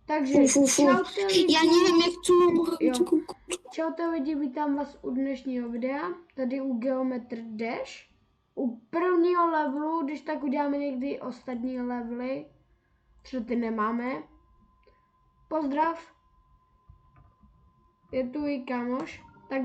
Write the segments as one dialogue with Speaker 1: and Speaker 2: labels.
Speaker 1: Takže
Speaker 2: Fu.
Speaker 1: čaute lidi.
Speaker 2: Já nevím, jak to...
Speaker 1: Čaute lidi, vítám vás u dnešního videa, tady u Geometr Dash. U prvního levelu, když tak uděláme někdy ostatní levely, třeba ty nemáme. Pozdrav. Je tu i kámoš. Tak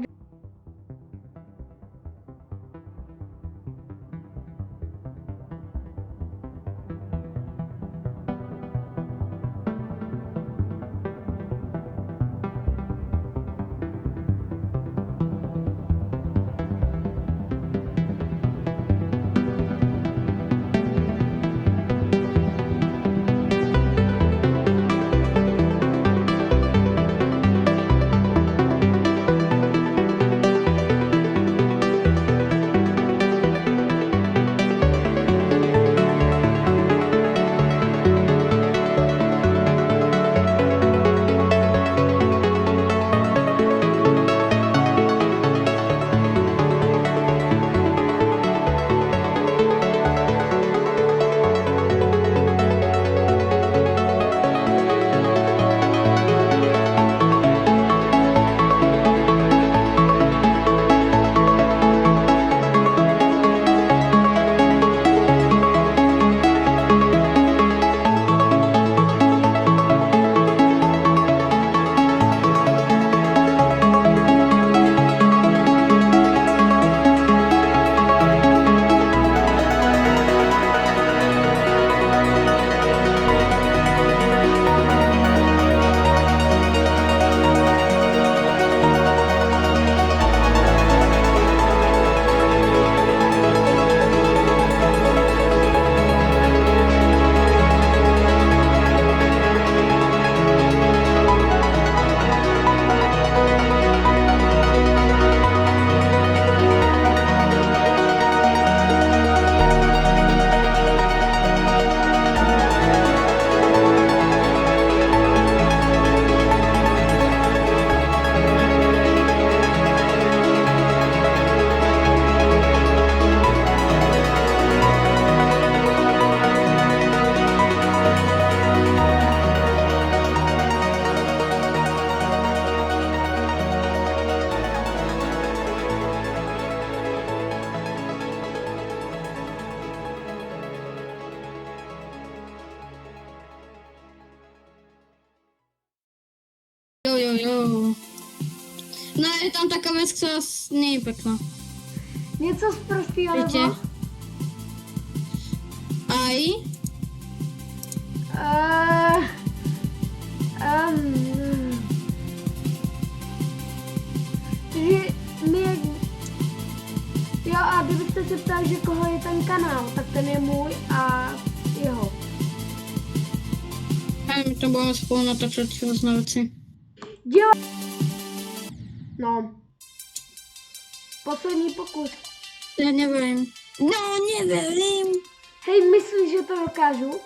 Speaker 2: Jo. No je tam taká věc, která není pěkná.
Speaker 1: něco z prostého
Speaker 2: Víte?
Speaker 1: levelu.
Speaker 2: Aj?
Speaker 1: Takže my, jo, a kdybyste se ptali, že koho je ten kanál, tak ten je můj a jeho.
Speaker 2: A my to budeme spolu natáčet různé věci.
Speaker 1: No. Poslední pokus.
Speaker 2: Já nevím. No, nevím.
Speaker 1: Hej, myslíš, že to dokážu?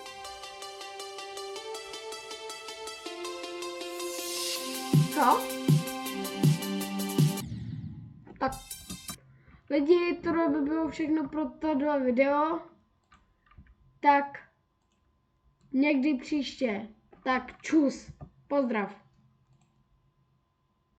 Speaker 1: Co? Tak. Lidi, tohle by bylo všechno pro tohle video. Tak. Někdy příště. Tak čus. Pozdrav.